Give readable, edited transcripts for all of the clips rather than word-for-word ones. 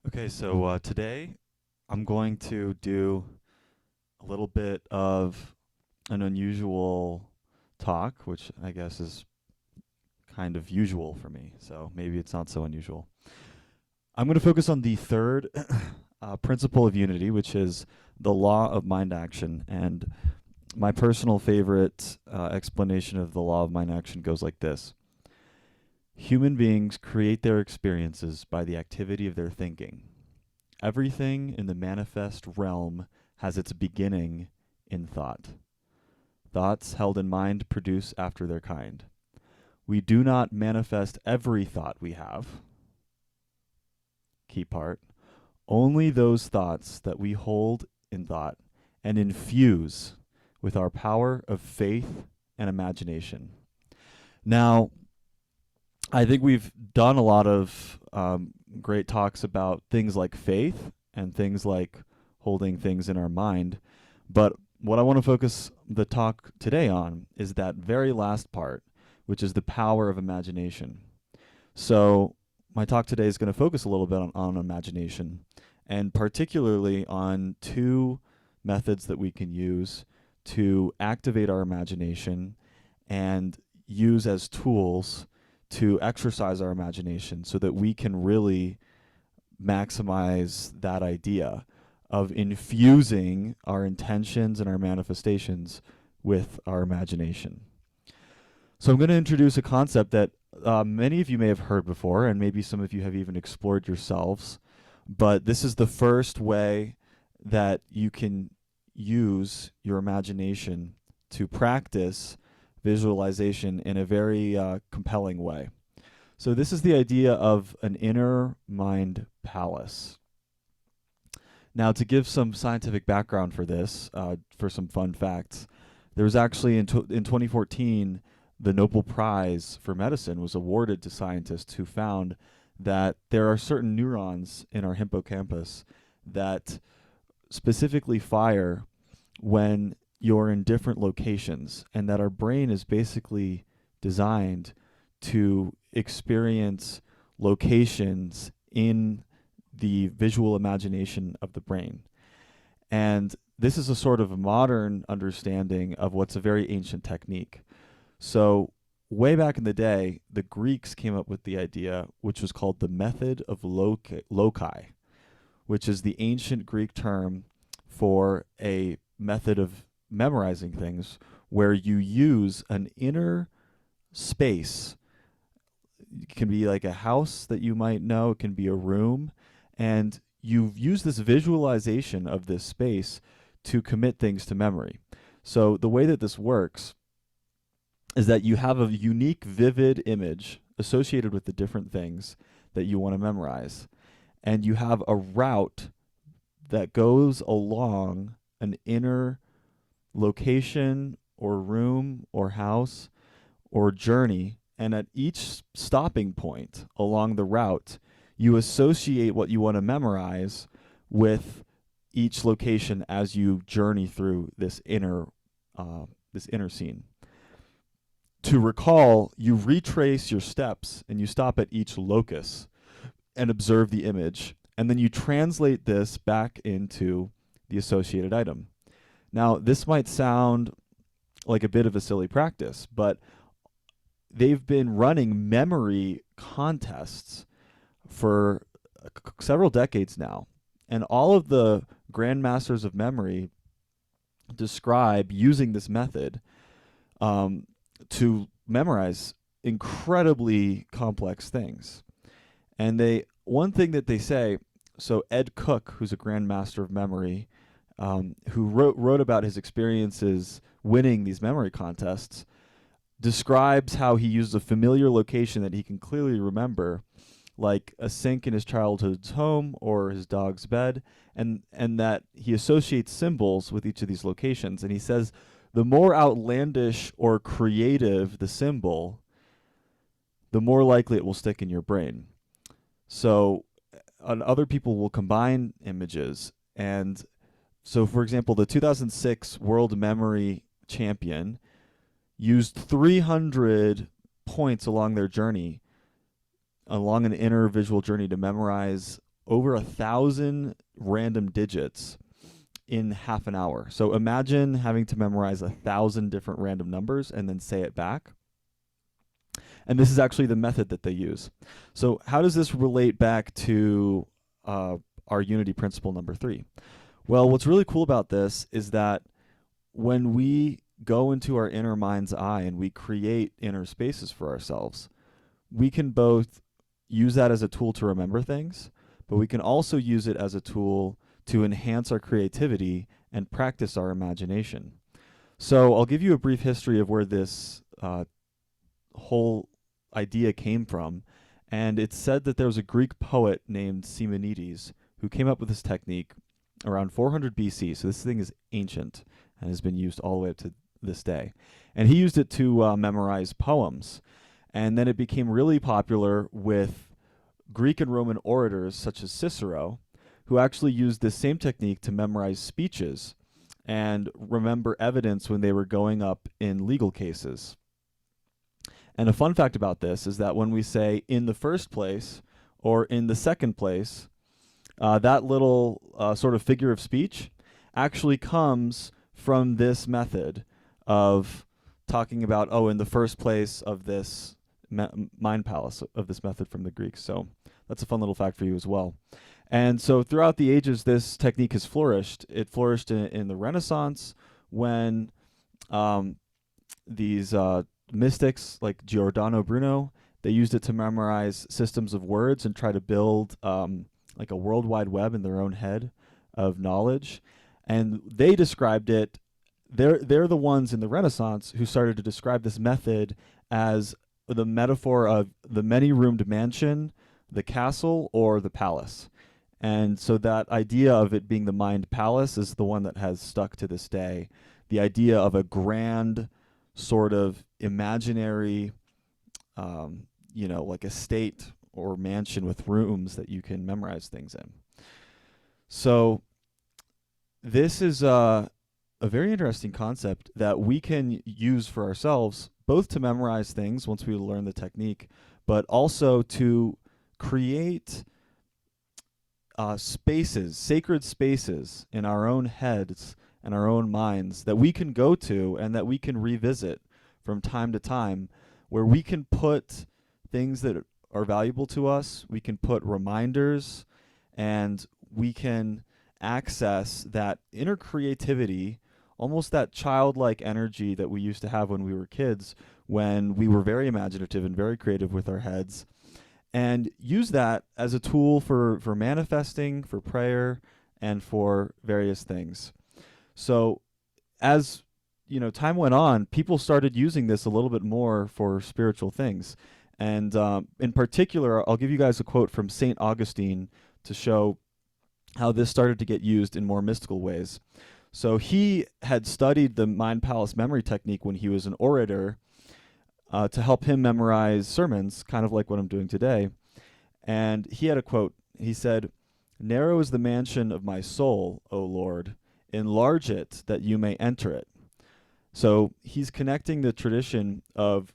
Okay, so today I'm going to do a little bit of an unusual talk, which I guess is kind of usual for me, so maybe it's not so unusual. I'm going to focus on the third principle of unity, which is the law of mind action. And my personal favorite explanation of the law of mind action goes like this: human beings create their experiences by the activity of their thinking. Everything in the manifest realm has its beginning in thought. Thoughts held in mind produce after their kind. We do not manifest every thought we have. Key part. Only those thoughts that we hold in thought and infuse with our power of faith and imagination. Now, I think we've done a lot of great talks about things like faith and things like holding things in our mind. But what I want to focus the talk today on is that very last part, which is the power of imagination. So, my talk today is going to focus a little bit on imagination, and particularly on two methods that we can use to activate our imagination and use as tools to exercise our imagination so that we can really maximize that idea of infusing our intentions and our manifestations with our imagination. So, I'm going to introduce a concept that many of you may have heard before, and maybe some of you have even explored yourselves. But this is the first way that you can use your imagination to practice visualization in a very compelling way. So, this is the idea of an inner mind palace. Now, to give some scientific background for this, for some fun facts, there was actually in 2014, the Nobel Prize for Medicine was awarded to scientists who found that there are certain neurons in our hippocampus that specifically fire when you're in different locations, and that our brain is basically designed to experience locations in the visual imagination of the brain. And this is a sort of a modern understanding of what's a very ancient technique. So, way back in the day, the Greeks came up with the idea, which was called the method of loci, which is the ancient Greek term for a method of memorizing things where you use an inner space. It can be like a house that you might know, it can be a room, and you use this visualization of this space to commit things to memory. So, the way that this works is that you have a unique, vivid image associated with the different things that you want to memorize. And you have a route that goes along an inner location or room or house or journey. And at each stopping point along the route, you associate what you want to memorize with each location as you journey through this inner scene. To recall, you retrace your steps and you stop at each locus and observe the image, and then you translate this back into the associated item. Now, this might sound like a bit of a silly practice, but they've been running memory contests for several decades now. And all of the grandmasters of memory describe using this method to memorize incredibly complex things. And one thing that they say, so Ed Cook, who's a grandmaster of memory, who wrote about his experiences winning these memory contests, describes how he used a familiar location that he can clearly remember, like a sink in his childhood's home or his dog's bed, and that he associates symbols with each of these locations. And he says the more outlandish or creative the symbol, the more likely it will stick in your brain. So, other people will combine images. And so, for example, the 2006 World Memory Champion used 300 points along their journey, along an inner visual journey, to memorize over 1,000 random digits in half an hour. So imagine having to memorize 1,000 different random numbers and then say it back. And this is actually the method that they use. So how does this relate back to our unity principle number 3? Well, what's really cool about this is that when we go into our inner mind's eye and we create inner spaces for ourselves, we can both use that as a tool to remember things, but we can also use it as a tool to enhance our creativity and practice our imagination. So I'll give you a brief history of where this whole idea came from. And it's said that there was a Greek poet named Simonides who came up with this technique around 400 BC. So this thing is ancient and has been used all the way up to this day. And he used it to memorize poems. And then it became really popular with Greek and Roman orators such as Cicero, who actually used this same technique to memorize speeches and remember evidence when they were going up in legal cases. And a fun fact about this is that when we say in the first place or in the second place, that little sort of figure of speech actually comes from this method of talking about, oh, in the first place of this mind palace, of this method from the Greeks. So that's a fun little fact for you as well. And so throughout the ages, this technique has flourished. It flourished in the Renaissance when these mystics like Giordano Bruno, they used it to memorize systems of words and try to build like a world wide web in their own head of knowledge. And they described it, they're the ones in the Renaissance who started to describe this method as the metaphor of the many-roomed mansion, the castle, or the palace. And so that idea of it being the mind palace is the one that has stuck to this day. The idea of a grand sort of imaginary, like estate or mansion with rooms that you can memorize things in. So this is a very interesting concept that we can use for ourselves, both to memorize things once we learn the technique, but also to create spaces, sacred spaces in our own heads and our own minds that we can go to and that we can revisit from time to time, where we can put things that are valuable to us, we can put reminders, and we can access that inner creativity, almost that childlike energy that we used to have when we were kids, when we were very imaginative and very creative with our heads, and use that as a tool for manifesting, for prayer, and for various things. So as time went on, people started using this a little bit more for spiritual things. And in particular, I'll give you guys a quote from St. Augustine to show how this started to get used in more mystical ways. So he had studied the mind palace memory technique when he was an orator to help him memorize sermons, kind of like what I'm doing today. And he had a quote. He said, "Narrow is the mansion of my soul, O Lord. Enlarge it that you may enter it." So he's connecting the tradition of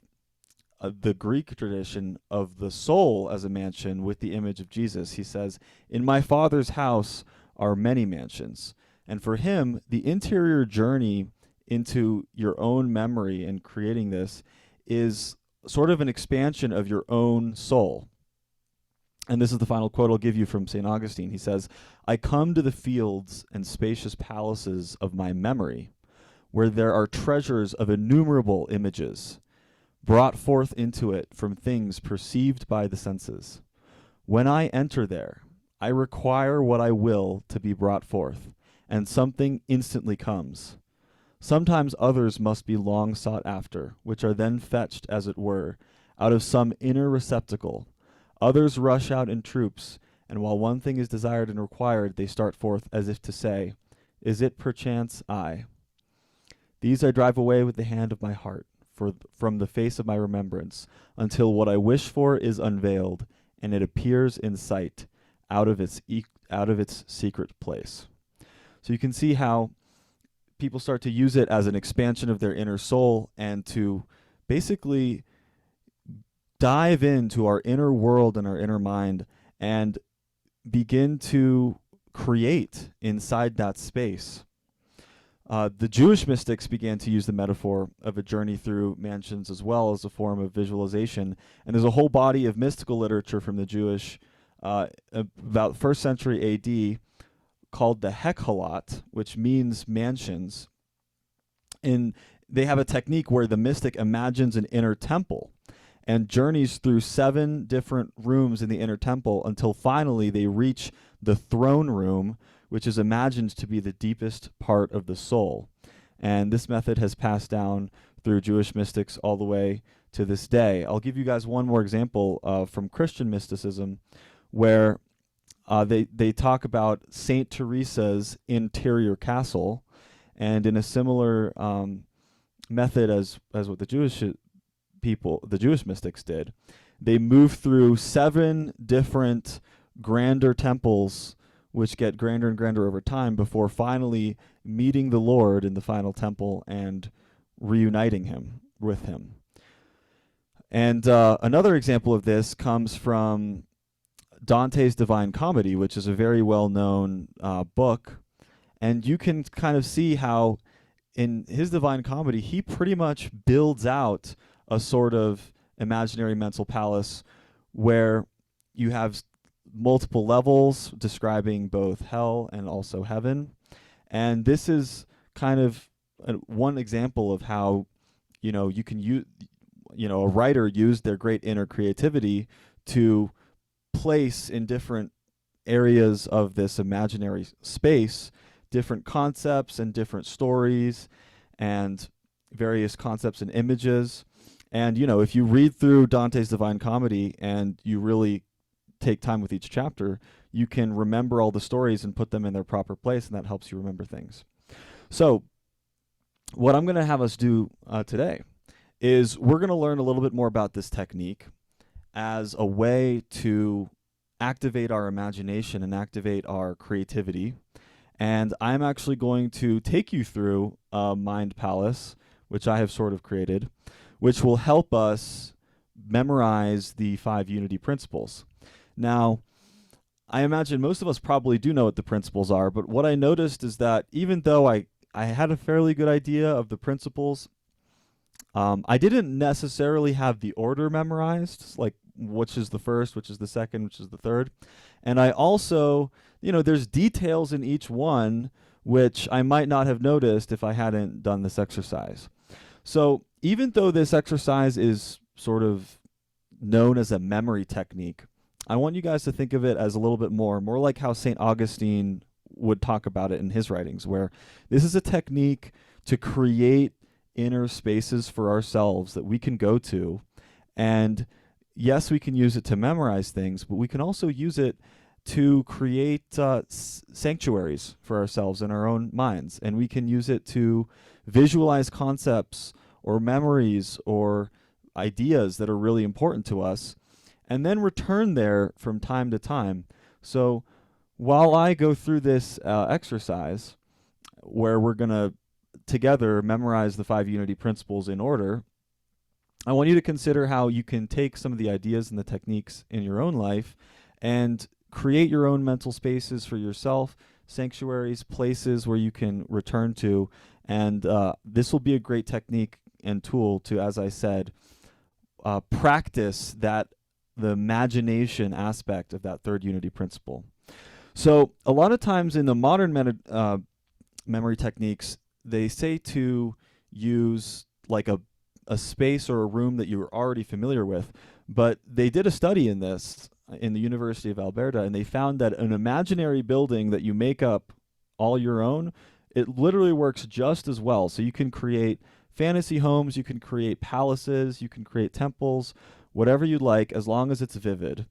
the Greek tradition of the soul as a mansion with the image of Jesus. He says, "In my Father's house are many mansions." And for him, the interior journey into your own memory and creating this is sort of an expansion of your own soul. And this is the final quote I'll give you from St. Augustine. He says, "I come to the fields and spacious palaces of my memory, where there are treasures of innumerable images, brought forth into it from things perceived by the senses. When I enter there, I require what I will to be brought forth, and something instantly comes. Sometimes others must be long sought after, which are then fetched, as it were, out of some inner receptacle. Others rush out in troops, and while one thing is desired and required, they start forth as if to say, 'Is it perchance I?' These I drive away with the hand of my heart, from the face of my remembrance, until what I wish for is unveiled, and it appears in sight, out of its secret place." So you can see how people start to use it as an expansion of their inner soul and to basically dive into our inner world and our inner mind and begin to create inside that space. The Jewish mystics began to use the metaphor of a journey through mansions as well as a form of visualization. And there's a whole body of mystical literature from the Jewish about 1st century AD called the Hekhalot, which means mansions. And they have a technique where the mystic imagines an inner temple and journeys through 7 different rooms in the inner temple until finally they reach the throne room, which is imagined to be the deepest part of the soul. And this method has passed down through Jewish mystics all the way to this day. I'll give you guys one more example from Christian mysticism, where they talk about Saint Teresa's interior castle, and in a similar method as what the Jewish mystics did, they move through 7 different grander temples, which get grander and grander over time, before finally meeting the Lord in the final temple and reuniting him with him. And another example of this comes from Dante's Divine Comedy, which is a very well-known book. And you can kind of see how in his Divine Comedy, he pretty much builds out a sort of imaginary mental palace where you have multiple levels describing both hell and also heaven. And this is kind of one example of how, you can use, a writer used their great inner creativity to place in different areas of this imaginary space different concepts and different stories and various concepts and images. And, if you read through Dante's Divine Comedy and you really take time with each chapter, you can remember all the stories and put them in their proper place, and that helps you remember things. So what I'm going to have us do today is we're going to learn a little bit more about this technique as a way to activate our imagination and activate our creativity. And I'm actually going to take you through a mind palace, which I have sort of created, which will help us memorize the 5 unity principles. Now, I imagine most of us probably do know what the principles are, but what I noticed is that even though I had a fairly good idea of the principles, I didn't necessarily have the order memorized, like which is the first, which is the second, which is the third. And I also, there's details in each one which I might not have noticed if I hadn't done this exercise. So even though this exercise is sort of known as a memory technique, I want you guys to think of it as a little bit more like how St. Augustine would talk about it in his writings, where this is a technique to create inner spaces for ourselves that we can go to. And yes, we can use it to memorize things, but we can also use it to create sanctuaries for ourselves in our own minds. And we can use it to visualize concepts or memories or ideas that are really important to us, and then return there from time to time. So while I go through this exercise, where we're going to together memorize the 5 unity principles in order, I want you to consider how you can take some of the ideas and the techniques in your own life and create your own mental spaces for yourself, sanctuaries, places where you can return to. And this will be a great technique and tool to, as I said, practice the imagination aspect of that 3rd unity principle. So a lot of times in the modern memory techniques, they say to use like a space or a room that you were already familiar with, but they did a study in this in the University of Alberta, and they found that an imaginary building that you make up all your own, it literally works just as well. So you can create fantasy homes, you can create palaces, you can create temples, whatever you like, as long as it's vivid.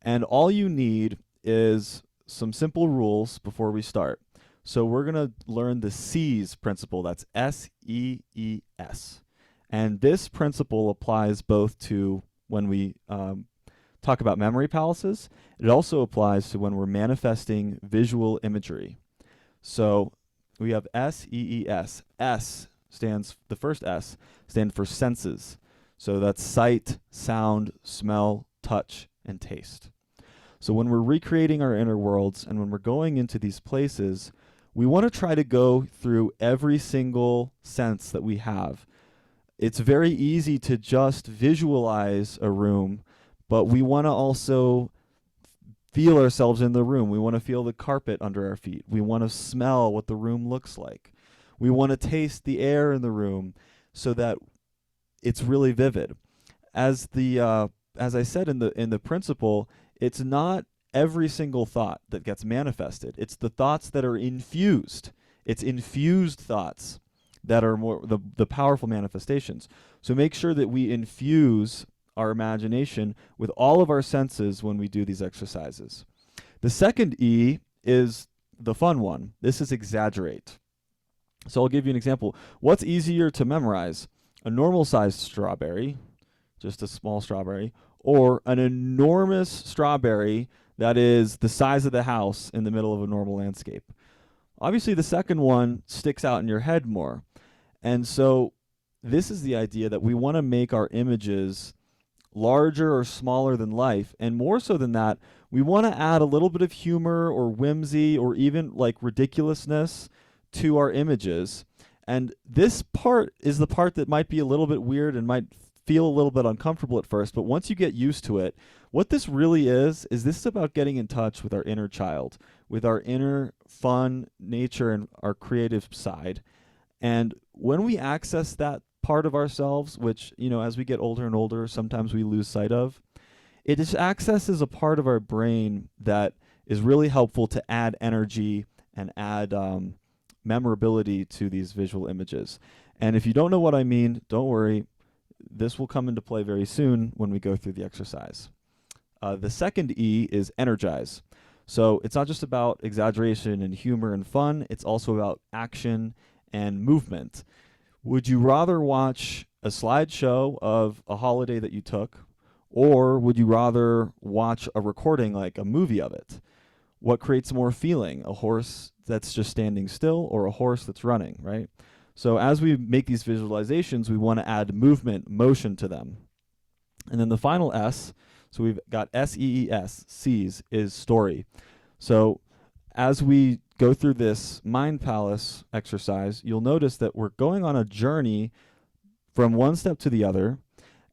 And all you need is some simple rules before we start. So we're going to learn the SEES principle. That's S-E-E-S. And this principle applies both to when we talk about memory palaces. It also applies to when we're manifesting visual imagery. So we have S-E-E-S. The first S stands for senses. So that's sight, sound, smell, touch, and taste. So when we're recreating our inner worlds and when we're going into these places, we want to try to go through every single sense that we have. It's very easy to just visualize a room, but we want to also feel ourselves in the room. We want to feel the carpet under our feet. We want to smell what the room looks like. We want to taste the air in the room so that it's really vivid. As I said in the principle, it's not every single thought that gets manifested. It's the thoughts that are infused. It's infused thoughts that are more the powerful manifestations. So make sure that we infuse our imagination with all of our senses when we do these exercises. The second E is the fun one. This is exaggerate. So I'll give you an example. What's easier to memorize? A normal sized strawberry, just a small strawberry, or an enormous strawberry that is the size of the house in the middle of a normal landscape? Obviously, the second one sticks out in your head more. And so this is the idea that we want to make our images larger or smaller than life. And more so than that, we want to add a little bit of humor or whimsy or even like ridiculousness to our images. And this part is the part that might be a little bit weird and might feel a little bit uncomfortable at first. But once you get used to it, what this really is this is about getting in touch with our inner child, with our inner fun nature and our creative side. And when we access that part of ourselves, which, as we get older and older, sometimes we lose sight of, it just accesses a part of our brain that is really helpful to add energy and add memorability to these visual images. And if you don't know what I mean, don't worry. This will come into play very soon when we go through the exercise. The second E is energize. So it's not just about exaggeration and humor and fun. It's also about action and movement. Would you rather watch a slideshow of a holiday that you took, or would you rather watch a recording, like a movie of it? What creates more feeling? A horse that's just standing still or a horse that's running, right? So as we make these visualizations, we want to add movement, motion to them. And then the final S, so we've got SEES, C's, is story. So as we go through this mind palace exercise, you'll notice that we're going on a journey from one step to the other,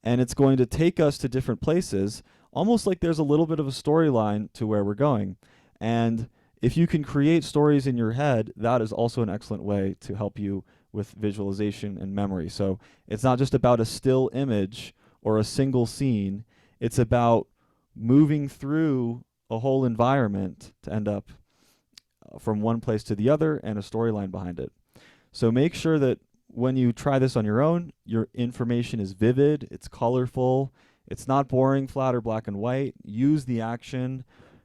and it's going to take us to different places, almost like there's a little bit of a storyline to where we're going. And if you can create stories in your head, that is also an excellent way to help you with visualization and memory. So it's not just about a still image or a single scene. It's about moving through a whole environment to end up from one place to the other and a storyline behind it. So make sure that when you try this on your own, your information is vivid, it's colorful, it's not boring, flat, or black and white. Use the action,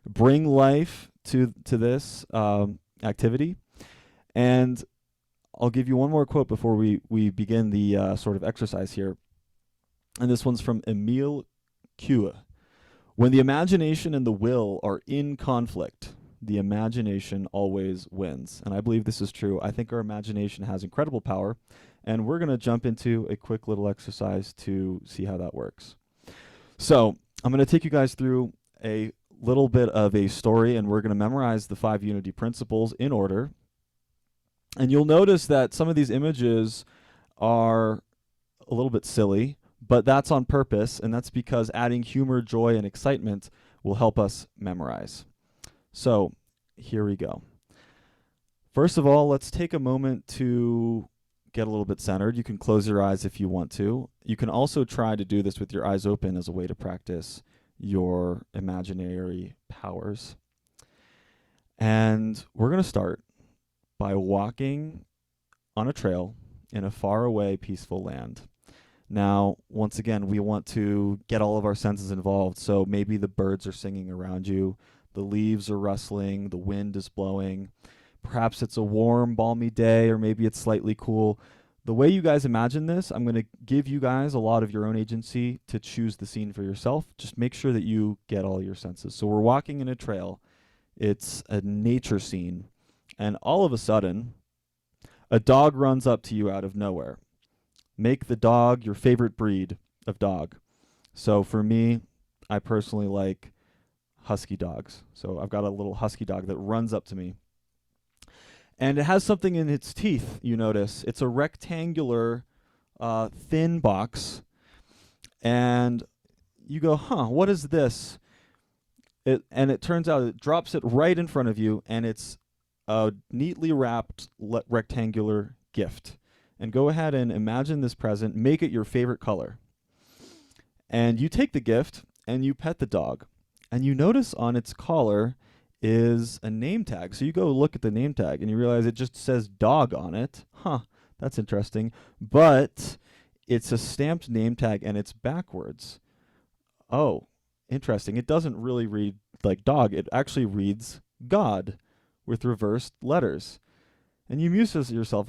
bring life to this activity. And I'll give you one more quote before we begin the sort of exercise here. And this one's from Emile Coué. When the imagination and the will are in conflict, the imagination always wins. And I believe this is true. I think our imagination has incredible power. And we're going to jump into a quick little exercise to see how that works. So I'm going to take you guys through a little bit of a story, and we're going to memorize the 5 unity principles in order. And you'll notice that some of these images are a little bit silly, but that's on purpose, and that's because adding humor, joy, and excitement will help us memorize. So here we go. First of all, let's take a moment to get a little bit centered. You can close your eyes if you want to. You can also try to do this with your eyes open as a way to practice your imaginary powers. And we're going to start by walking on a trail in a faraway, peaceful land. Now, once again, we want to get all of our senses involved. So maybe the birds are singing around you, the leaves are rustling, the wind is blowing. Perhaps it's a warm, balmy day, or maybe it's slightly cool. The way you guys imagine this, I'm going to give you guys a lot of your own agency to choose the scene for yourself. Just make sure that you get all your senses. So we're walking in a trail. It's a nature scene. And all of a sudden, a dog runs up to you out of nowhere. Make the dog your favorite breed of dog. So for me, I personally like husky dogs. So I've got a little husky dog that runs up to me. And it has something in its teeth, you notice. It's a rectangular, thin box. And you go, what is this? And it turns out it drops it right in front of you, and it's a neatly wrapped rectangular gift. And go ahead and imagine this present. Make it your favorite color. And you take the gift, and you pet the dog. And you notice on its collar is a name tag. So you go look at the name tag, and you realize it just says dog on it. That's interesting. But it's a stamped name tag, and it's backwards. Oh, interesting. It doesn't really read like dog. It actually reads God with reversed letters. And you muse to yourself,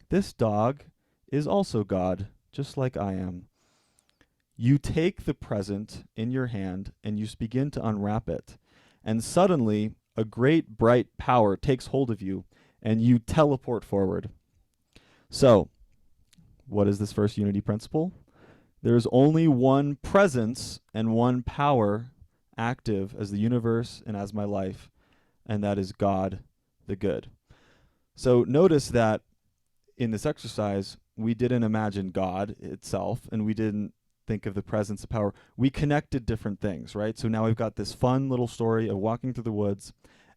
this dog is also God, just like I am. You take the present in your hand and you begin to unwrap it. And suddenly, a great bright power takes hold of you and you teleport forward. So, what is this first unity principle? There's only one presence and one power active as the universe and as my life, and that is God the good. So notice that in this exercise, we didn't imagine God itself, and we didn't think of the presence of power. We connected different things, right? So now we've got this fun little story of walking through the woods,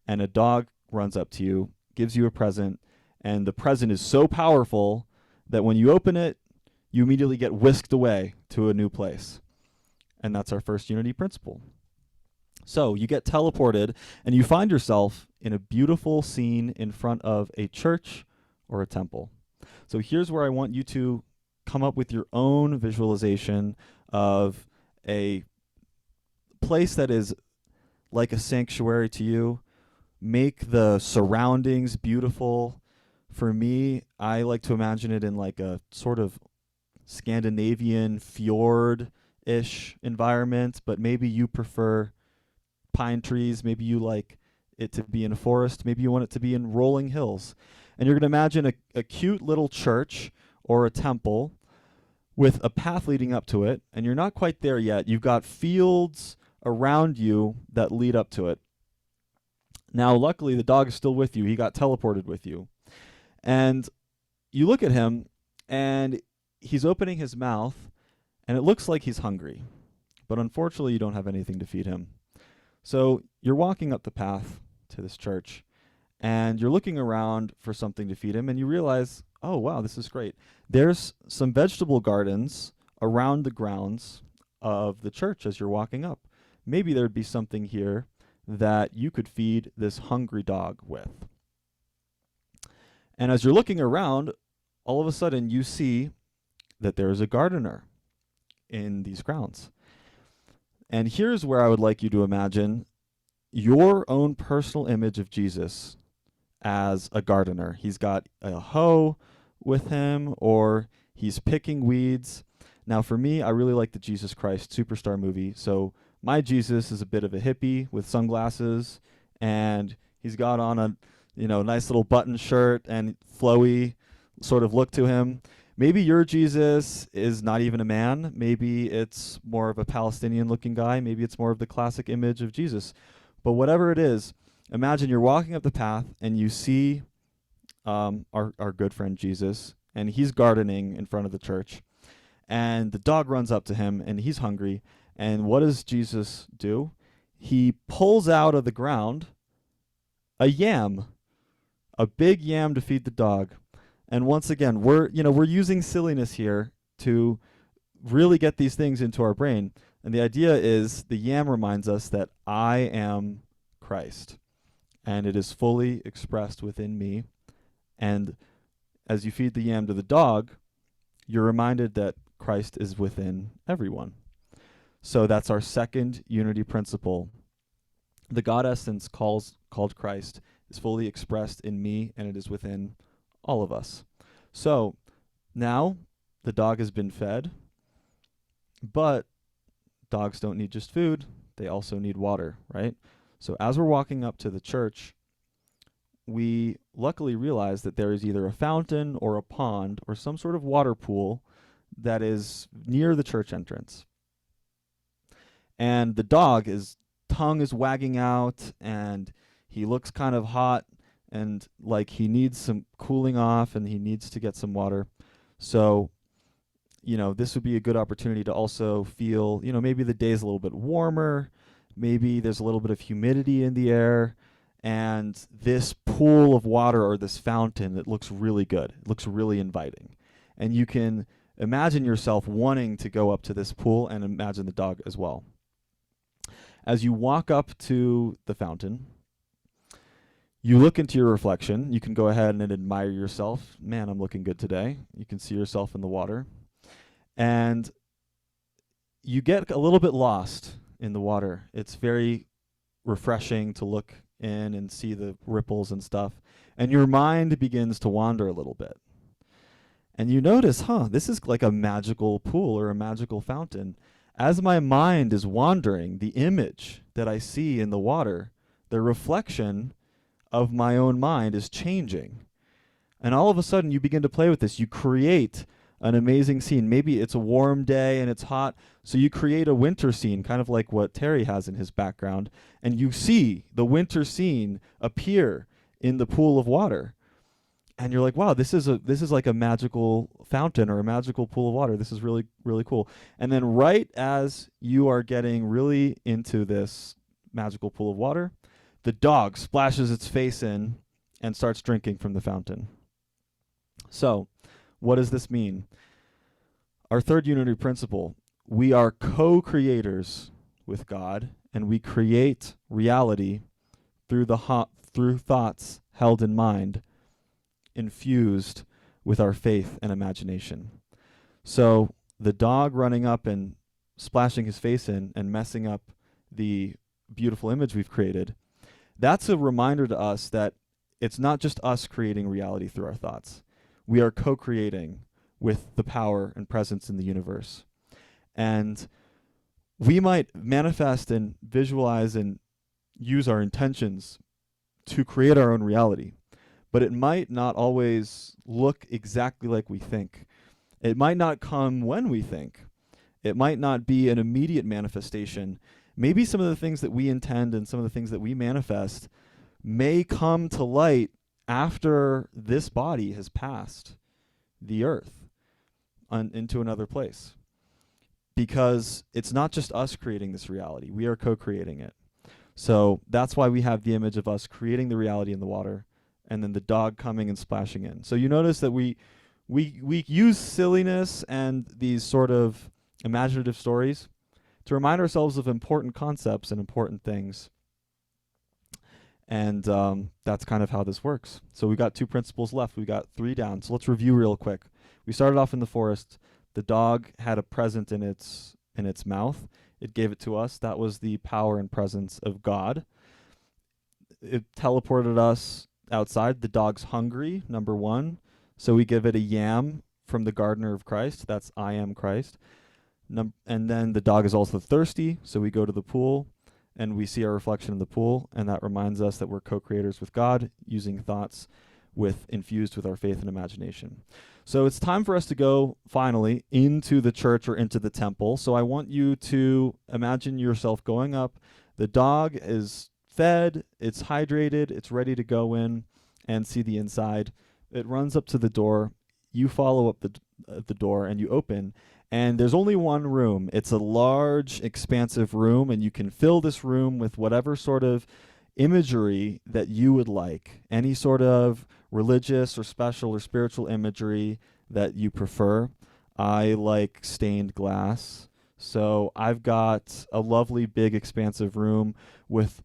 and a dog runs up to you, gives you a present, and the present is so powerful that when you open it, you immediately get whisked away to a new place. And that's our first unity principle. So you get teleported, and you find yourself in a beautiful scene in front of a church or a temple. So here's where I want you to come up with your own visualization of a place that is like a sanctuary to you. Make the surroundings beautiful. For me, I like to imagine it in like a sort of Scandinavian fjord-ish environment, but maybe you prefer pine trees. Maybe you like it to be in a forest. Maybe you want it to be in rolling hills. And you're going to imagine a cute little church or a temple with a path leading up to it, and you're not quite there yet. You've got fields around you that lead up to it. Now, luckily, the dog is still with you. He got teleported with you. And you look at him, and he's opening his mouth, and it looks like he's hungry. But unfortunately, you don't have anything to feed him. So you're walking up the path to this church, and you're looking around for something to feed him, and you realize, oh, wow, this is great. There's some vegetable gardens around the grounds of the church as you're walking up. Maybe there'd be something here that you could feed this hungry dog with. And as you're looking around, all of a sudden you see that there is a gardener in these grounds. And here's where I would like you to imagine your own personal image of Jesus as a gardener. He's got a hoe with him, or he's picking weeds. Now, for me, I really like the Jesus Christ Superstar movie. So my Jesus is a bit of a hippie with sunglasses, and he's got on a nice little button shirt and flowy sort of look to him. Maybe your Jesus is not even a man. Maybe it's more of a Palestinian-looking guy. Maybe it's more of the classic image of Jesus. But whatever it is, imagine you're walking up the path and you see our good friend Jesus, and he's gardening in front of the church. And the dog runs up to him, and he's hungry. And what does Jesus do? He pulls out of the ground a yam, a big yam to feed the dog. And once again, we're using silliness here to really get these things into our brain. And the idea is the yam reminds us that I am Christ, and it is fully expressed within me. And as you feed the yam to the dog, you're reminded that Christ is within everyone. So that's our second unity principle. The God essence called Christ is fully expressed in me, and it is within all of us. So now the dog has been fed, but dogs don't need just food, they also need water, right? So as we're walking up to the church, we luckily realize that there is either a fountain or a pond or some sort of water pool that is near the church entrance. And the dog is tongue is wagging out, and he looks kind of hot and like he needs some cooling off and he needs to get some water. So, this would be a good opportunity to also feel, maybe the day is a little bit warmer, maybe there's a little bit of humidity in the air, and this pool of water or this fountain, it looks really good. It looks really inviting. And you can imagine yourself wanting to go up to this pool, and imagine the dog as well. As you walk up to the fountain, you look into your reflection. You can go ahead and admire yourself. Man, I'm looking good today. You can see yourself in the water. And you get a little bit lost in the water. It's very refreshing to look in and see the ripples and stuff. And your mind begins to wander a little bit. And you notice, this is like a magical pool or a magical fountain. As my mind is wandering, the image that I see in the water, the reflection of my own mind is changing. And all of a sudden you begin to play with this. You create an amazing scene. Maybe it's a warm day and it's hot, so you create a winter scene, kind of like what Terry has in his background, and you see the winter scene appear in the pool of water. And you're like, wow, this is like a magical fountain or a magical pool of water. This is really, really cool. And then right as you are getting really into this magical pool of water, the dog splashes its face in and starts drinking from the fountain. So, what does this mean? Our third unity principle, we are co-creators with God, and we create reality through through thoughts held in mind, infused with our faith and imagination. So the dog running up and splashing his face in and messing up the beautiful image we've created, that's a reminder to us that it's not just us creating reality through our thoughts. We are co-creating with the power and presence in the universe. And we might manifest and visualize and use our intentions to create our own reality, but it might not always look exactly like we think. It might not come when we think. It might not be an immediate manifestation. Maybe some of the things that we intend and some of the things that we manifest may come to light after this body has passed the earth into another place. Because it's not just us creating this reality. We are co-creating it. So that's why we have the image of us creating the reality in the water, and then the dog coming and splashing in. So you notice that we use silliness and these sort of imaginative stories to remind ourselves of important concepts and important things. And that's kind of how this works. So we got 2 principles left. We got 3 down. So let's review real quick. We started off in the forest. The dog had a present in its mouth. It gave it to us. That was the power and presence of God. It teleported us outside. The dog's hungry, number 1. So we give it a yam from the gardener of Christ. That's I am Christ. And then the dog is also thirsty. So we go to the pool and we see our reflection in the pool. And that reminds us that we're co-creators with God, using thoughts infused with our faith and imagination. So it's time for us to go, finally, into the church or into the temple. So I want you to imagine yourself going up. The dog is fed, it's hydrated, it's ready to go in and see the inside. It runs up to the door. You follow up the door and you open. And there's only one room. It's a large, expansive room, and you can fill this room with whatever sort of imagery that you would like. Any sort of religious or special or spiritual imagery that you prefer. I like stained glass. So I've got a lovely, big, expansive room with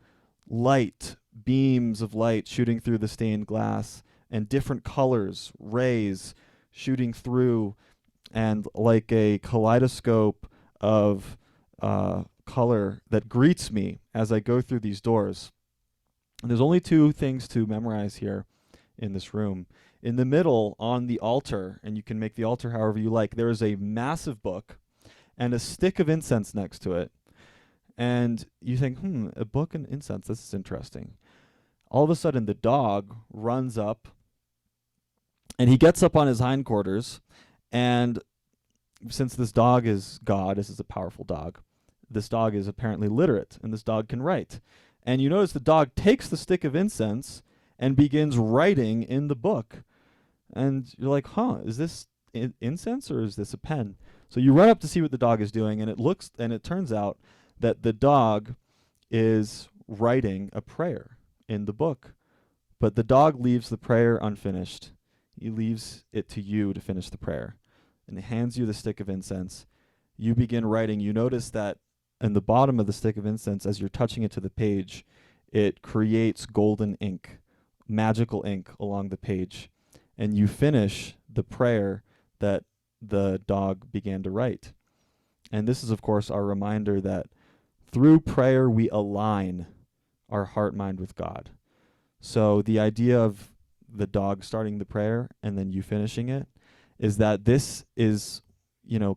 light, beams of light shooting through the stained glass, and different colors, rays shooting through, and like a kaleidoscope of color that greets me as I go through these doors. And there's only 2 things to memorize here in this room. In the middle, on the altar, and you can make the altar however you like, there is a massive book and a stick of incense next to it. And you think, a book and incense, this is interesting. All of a sudden, the dog runs up, and he gets up on his hindquarters, and since this dog is God, this is a powerful dog, this dog is apparently literate, and this dog can write. And you notice the dog takes the stick of incense and begins writing in the book. And you're like, huh, is this incense or is this a pen? So you run up to see what the dog is doing, and it turns out that the dog is writing a prayer in the book. But the dog leaves the prayer unfinished. He leaves it to you to finish the prayer, and he hands you the stick of incense. You begin writing. You notice that in the bottom of the stick of incense, as you're touching it to the page, it creates golden ink, magical ink along the page. And you finish the prayer that the dog began to write. And this is, of course, our reminder that through prayer we align our heart mind with God. So the idea of the dog starting the prayer and then you finishing it is that this is,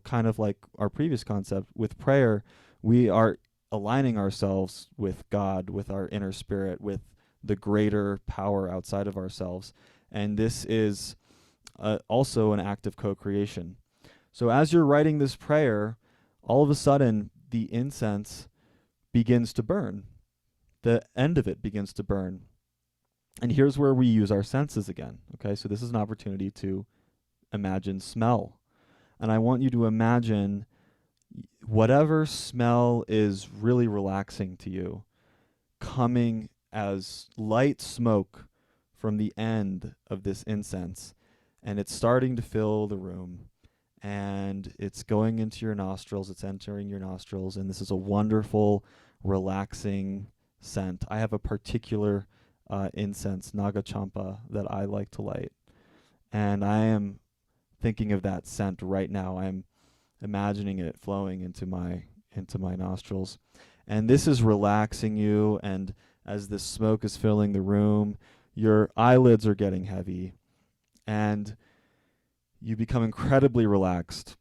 kind of like our previous concept. With prayer, we are aligning ourselves with God, with our inner spirit, with the greater power outside of ourselves. And this is also an act of co-creation. So as you're writing this prayer, all of a sudden the incense begins to burn. The end of it begins to burn. And here's where we use our senses again. Okay, so this is an opportunity to imagine smell. And I want you to imagine whatever smell is really relaxing to you coming as light smoke from the end of this incense, and it's starting to fill the room, and it's going into your nostrils, it's entering your nostrils, and this is a wonderful, relaxing scent. I have a particular incense, Naga Champa, that I like to light, and I am thinking of that scent right now. I'm imagining it flowing into my nostrils, and this is relaxing you. And as this smoke is filling the room, your eyelids are getting heavy, and you become incredibly relaxed,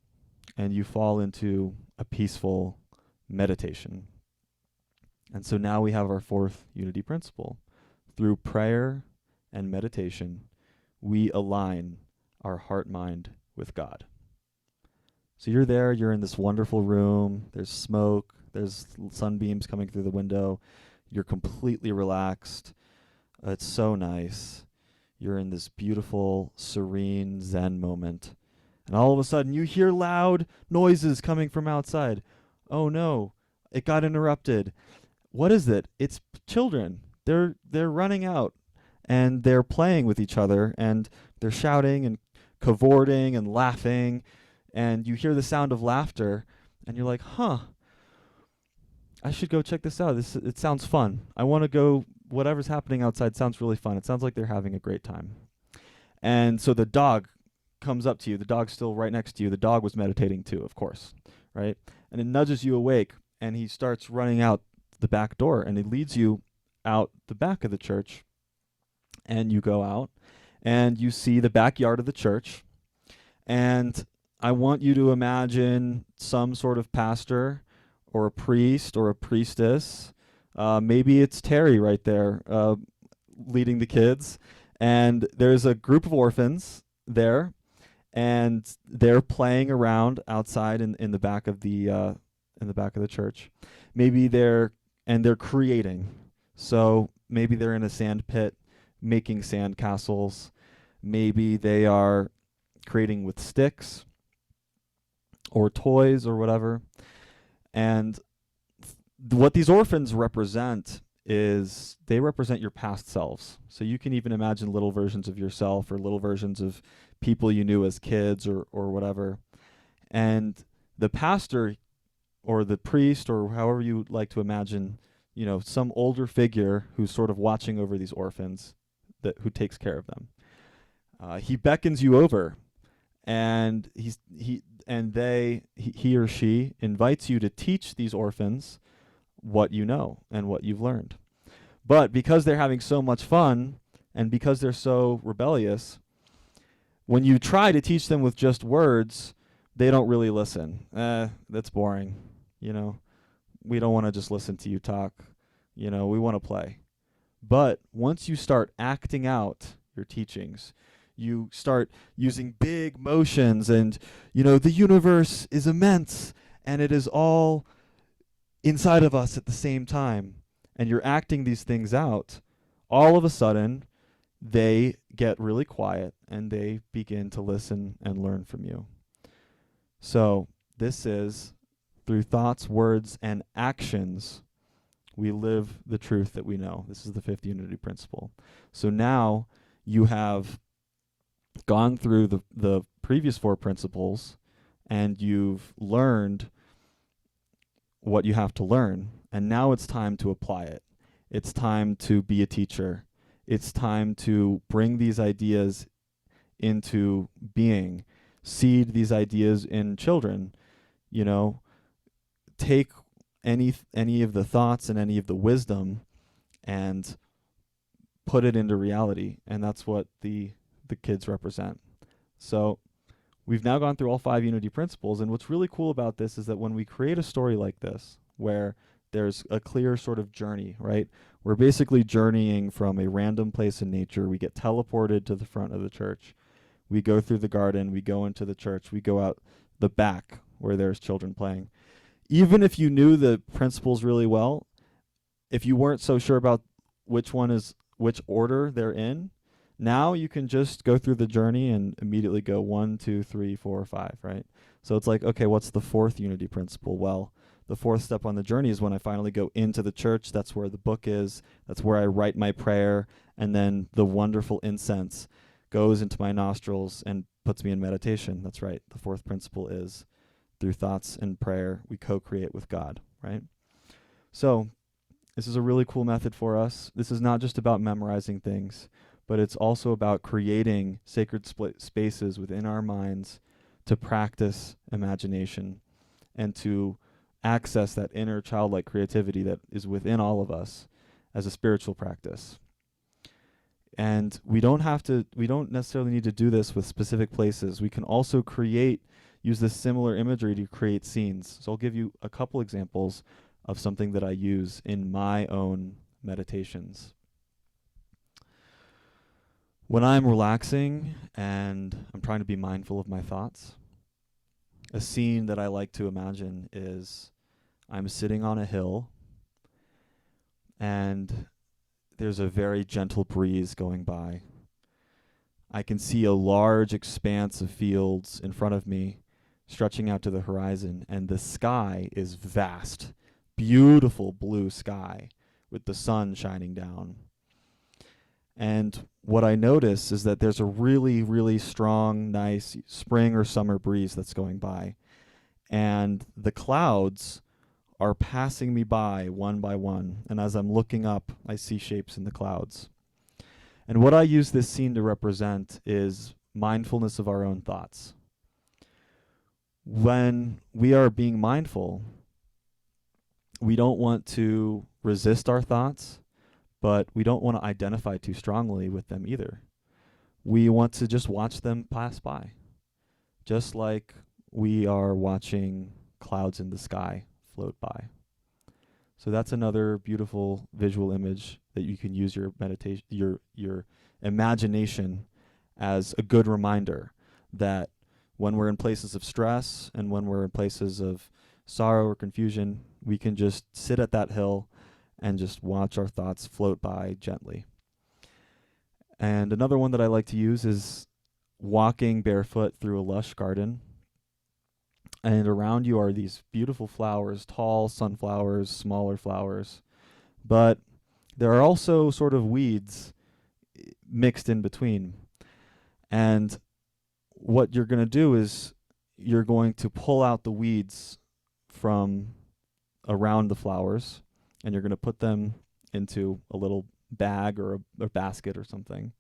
and you fall into a peaceful meditation. And so now we have our fourth unity principle. Through prayer and meditation, we align our heart-mind with God. So you're there, you're in this wonderful room, there's smoke, there's sunbeams coming through the window, you're completely relaxed. It's so nice. You're in this beautiful, serene Zen moment. And all of a sudden, you hear loud noises coming from outside. Oh no, it got interrupted. What is it? It's children. They're running out, and they're playing with each other, and they're shouting and cavorting and laughing, and you hear the sound of laughter, and you're like, huh, I should go check this out. It sounds fun. I want to go. Whatever's happening outside sounds really fun. It sounds like they're having a great time. And so the dog comes up to you. The dog's still right next to you. The dog was meditating too, of course, right? And it nudges you awake, and he starts running out the back door, and he leads you out the back of the church. And you go out, and you see the backyard of the church. And I want you to imagine some sort of pastor or a priest or a priestess. Maybe it's Terry right there leading the kids. And there's a group of orphans there, and they're playing around outside in the back of the church. Maybe they're creating. So maybe they're in a sand pit making sand castles. Maybe they are creating with sticks or toys or whatever. And what these orphans represent is they represent your past selves. So you can even imagine little versions of yourself or little versions of people you knew as kids or whatever. And the pastor or the priest, or however you like to imagine, some older figure who's sort of watching over these orphans, who takes care of them. He beckons you over, and he or she invites you to teach these orphans what you know and what you've learned. But because they're having so much fun, and because they're so rebellious, when you try to teach them with just words, they don't really listen. That's boring. We don't want to just listen to you talk. We want to play. But once you start acting out your teachings, you start using big motions, and the universe is immense, and it is all inside of us at the same time, and you're acting these things out, all of a sudden they get really quiet and they begin to listen and learn from you. So this is through thoughts, words, and actions, we live the truth that we know. This is the fifth unity principle. So now you have gone through the previous four principles and you've learned what you have to learn. And now it's time to apply it. It's time to be a teacher. It's time to bring these ideas into being, seed these ideas in children, you know, take any of the thoughts and any of the wisdom and put it into reality. And that's what the kids represent. So we've now gone through all 5 unity principles, and what's really cool about this is that when we create a story like this, where there's a clear sort of journey, right? We're basically journeying from a random place in nature. We get teleported to the front of the church. We go through the garden. We go into the church. We go out the back where there's children playing. Even if you knew the principles really well, if you weren't so sure about which order they're in, now you can just go through the journey and immediately go 1, 2, 3, 4, 5, right? So it's like, okay, what's the 4th unity principle? Well, the 4th step on the journey is when I finally go into the church. That's where the book is. That's where I write my prayer. And then the wonderful incense goes into my nostrils and puts me in meditation. That's right. The 4th principle is through thoughts and prayer, we co-create with God, right? So this is a really cool method for us. This is not just about memorizing things, but it's also about creating sacred spaces within our minds to practice imagination and to access that inner childlike creativity that is within all of us as a spiritual practice. And we don't necessarily need to do this with specific places. We can also use this similar imagery to create scenes. So I'll give you a couple examples of something that I use in my own meditations. When I'm relaxing and I'm trying to be mindful of my thoughts, a scene that I like to imagine is I'm sitting on a hill and there's a very gentle breeze going by. I can see a large expanse of fields in front of me stretching out to the horizon, and the sky is vast, beautiful blue sky with the sun shining down. And what I notice is that there's a really, really strong, nice spring or summer breeze that's going by. And the clouds are passing me by one. And as I'm looking up, I see shapes in the clouds. And what I use this scene to represent is mindfulness of our own thoughts. When we are being mindful, we don't want to resist our thoughts, but we don't want to identify too strongly with them either. We want to just watch them pass by, just like we are watching clouds in the sky float by. So that's another beautiful visual image that you can use your meditation, your imagination as a good reminder that when we're in places of stress and when we're in places of sorrow or confusion, we can just sit at that hill and just watch our thoughts float by gently. And another one that I like to use is walking barefoot through a lush garden. And around you are these beautiful flowers, tall sunflowers, smaller flowers. But there are also sort of weeds mixed in between. And what you're going to do is you're going to pull out the weeds from around the flowers, and you're going to put them into a little bag or a basket or something.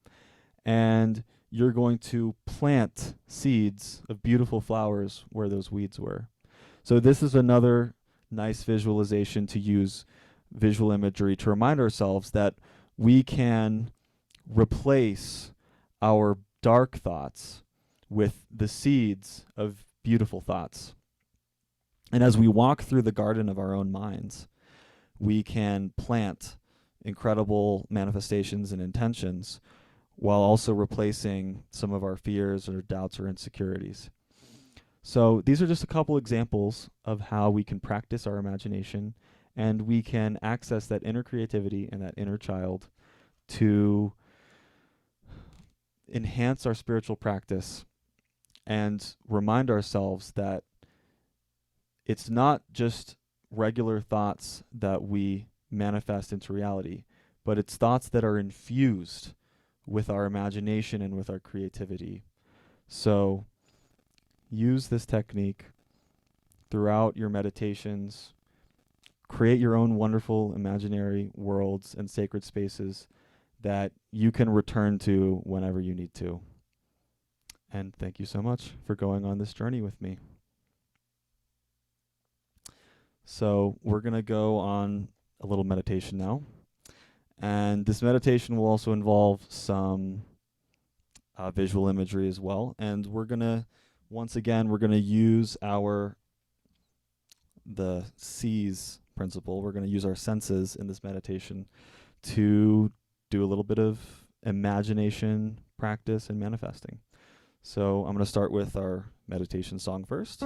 And you're going to plant seeds of beautiful flowers where those weeds were. So this is another nice visualization to use visual imagery to remind ourselves that we can replace our dark thoughts with the seeds of beautiful thoughts. And as we walk through the garden of our own minds, we can plant incredible manifestations and intentions while also replacing some of our fears or doubts or insecurities. So these are just a couple examples of how we can practice our imagination and we can access that inner creativity and that inner child to enhance our spiritual practice and remind ourselves that it's not just regular thoughts that we manifest into reality, but it's thoughts that are infused with our imagination and with our creativity. So use this technique throughout your meditations. Create your own wonderful imaginary worlds and sacred spaces that you can return to whenever you need to. And thank you so much for going on this journey with me. So we're going to go on a little meditation now. And this meditation will also involve some visual imagery as well. And we're going to, once again, we're going to use the C's principle. We're going to use our senses in this meditation to do a little bit of imagination practice and manifesting. So I'm going to start with our meditation song first.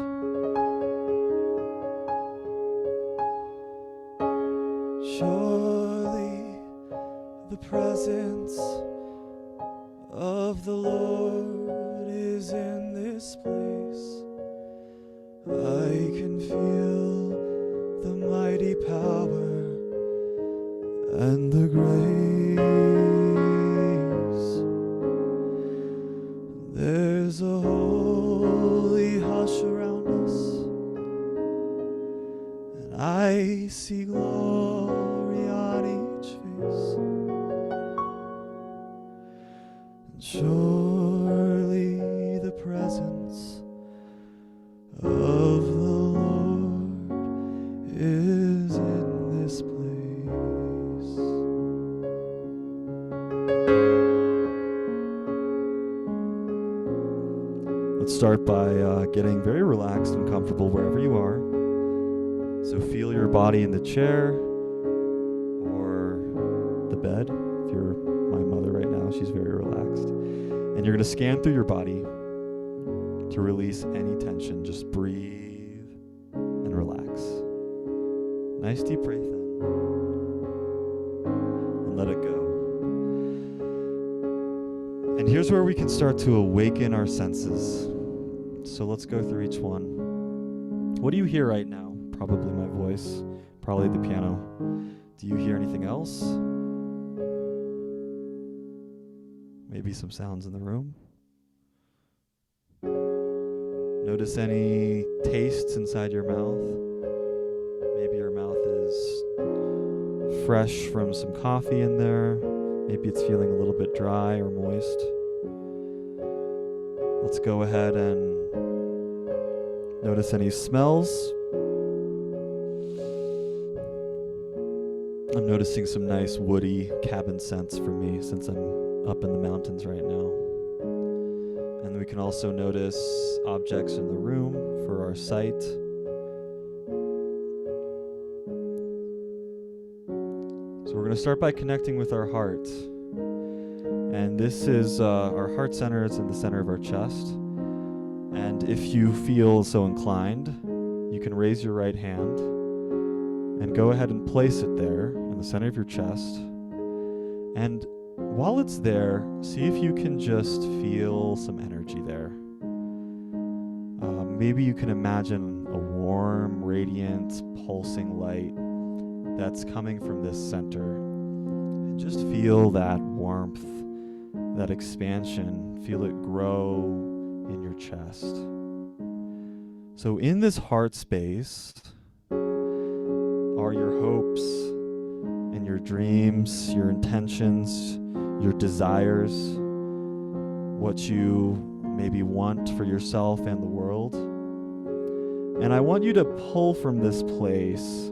Surely the presence of the Lord is in this place. I can feel the mighty power and the grace. There's a holy hush around us, and I see glory on each face. And surely the presence of the Lord is in this place. Let's start by getting very relaxed and comfortable wherever you are. So feel your body in the chair or the bed. If you're my mother right now, she's very relaxed. And you're going to scan through your body to release any tension. Just breathe and relax. Nice deep breath in. And let it go. And here's where we can start to awaken our senses. So let's go through each one. What do you hear right now? Probably my voice, probably the piano. Do you hear anything else? Maybe some sounds in the room. Notice any tastes inside your mouth. Maybe your mouth is fresh from some coffee in there. Maybe it's feeling a little bit dry or moist. Let's go ahead and notice any smells. I'm noticing some nice woody cabin scents for me since I'm up in the mountains right now. And we can also notice objects in the room for our sight. So we're going to start by connecting with our heart. And this is our heart center is in the center of our chest. And if you feel so inclined, you can raise your right hand and go ahead and place it there in the center of your chest. And while it's there, see if you can just feel some energy there. Maybe you can imagine a warm, radiant, pulsing light that's coming from this center. And just feel that warmth, that expansion. Feel it grow in your chest. So in this heart space are your hopes and your dreams, your intentions, your desires, what you maybe want for yourself and the world. And I want you to pull from this place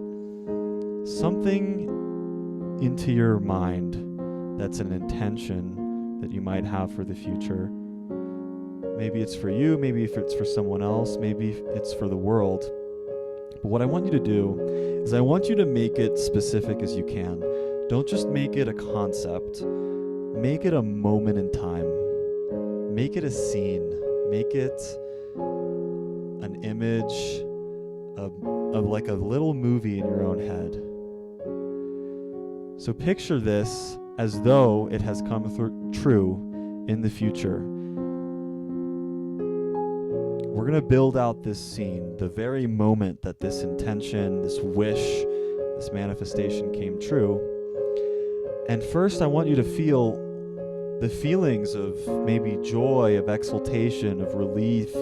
something into your mind that's an intention that you might have for the future. Maybe it's for you, maybe if it's for someone else, maybe it's for the world. But what I want you to do is I want you to make it specific as you can. Don't just make it a concept. Make it a moment in time. Make it a scene. Make it an image, of like a little movie in your own head. So picture this as though it has come true in the future. We're going to build out this scene, the very moment that this intention, this wish, this manifestation came true. And first I want you to feel the feelings of maybe joy, of exultation, of relief,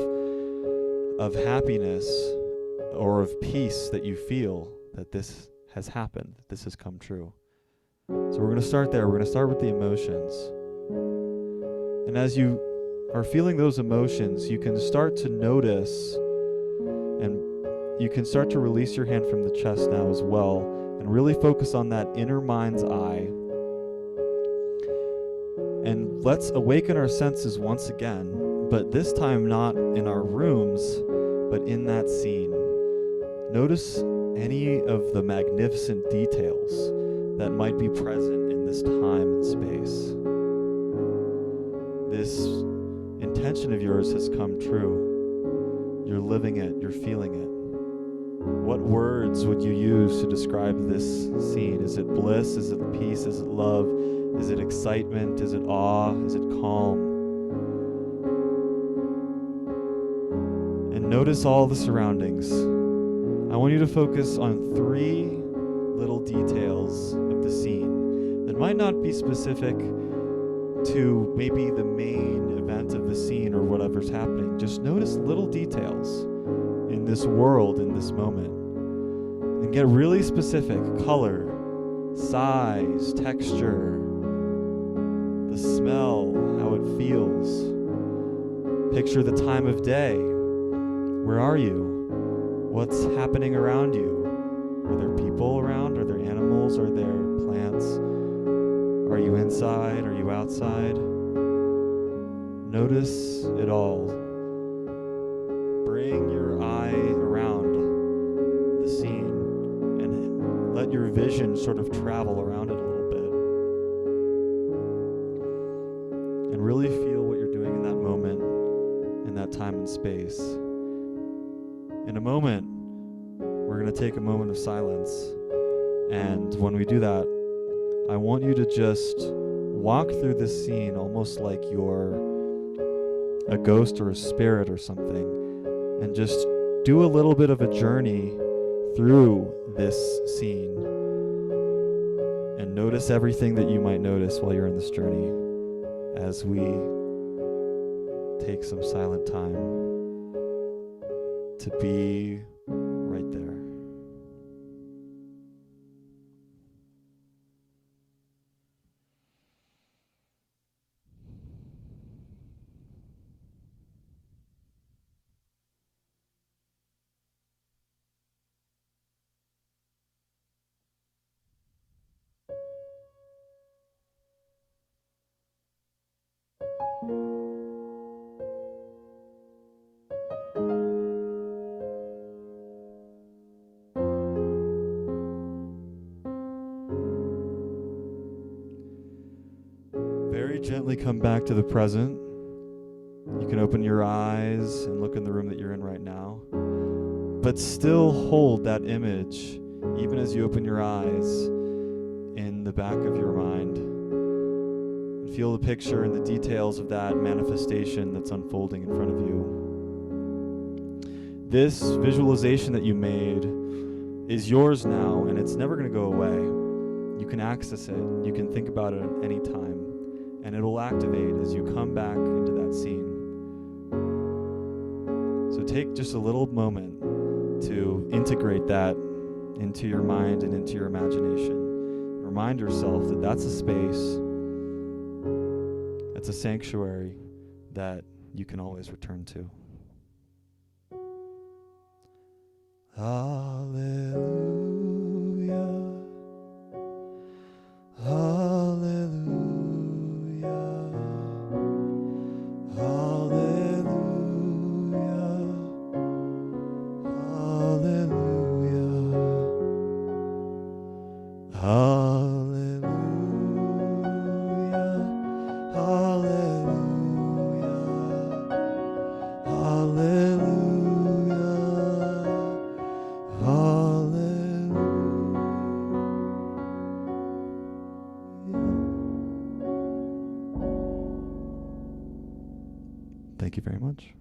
of happiness, or of peace that you feel that this has happened, that this has come true. So we're going to start there. We're going to start with the emotions. And as you are feeling those emotions, you can start to notice, and you can start to release your hand from the chest now as well, and really focus on that inner mind's eye. And let's awaken our senses once again, but this time not in our rooms, but in that scene. Notice any of the magnificent details that might be present in this time and space. This intention of yours has come true. You're living it, you're feeling it. What words would you use to describe this scene? Is it bliss? Is it peace? Is it love? Is it excitement? Is it awe? Is it calm? And notice all the surroundings. I want you to focus on 3 little details of the scene that might not be specific to maybe the main event of the scene or whatever's happening. Just notice little details in this world, in this moment. And get really specific. Color, size, texture, the smell, how it feels. Picture the time of day. Where are you? What's happening around you? Are there people around? Are there animals? Are there plants? Are you inside? Are you outside? Notice it all. Bring your eye around the scene and let your vision sort of travel around it a little bit. And really feel what you're doing in that moment, in that time and space. In a moment, we're going to take a moment of silence. And when we do that, I want you to just walk through this scene almost like you're a ghost or a spirit or something, and just do a little bit of a journey through this scene. And notice everything that you might notice while you're in this journey as we take some silent time to be right there. Very gently come back to the present. You can open your eyes and look in the room that you're in right now, but still hold that image, even as you open your eyes, in the back of your mind. And feel the picture and the details of that manifestation that's unfolding in front of you. This visualization that you made is yours now, and it's never going to go away. You can access it. You can think about it at any time. And it will activate as you come back into that scene. So take just a little moment to integrate that into your mind and into your imagination. Remind yourself that that's a space, it's a sanctuary that you can always return to. Hallelujah. Hallelujah. Thank you very much.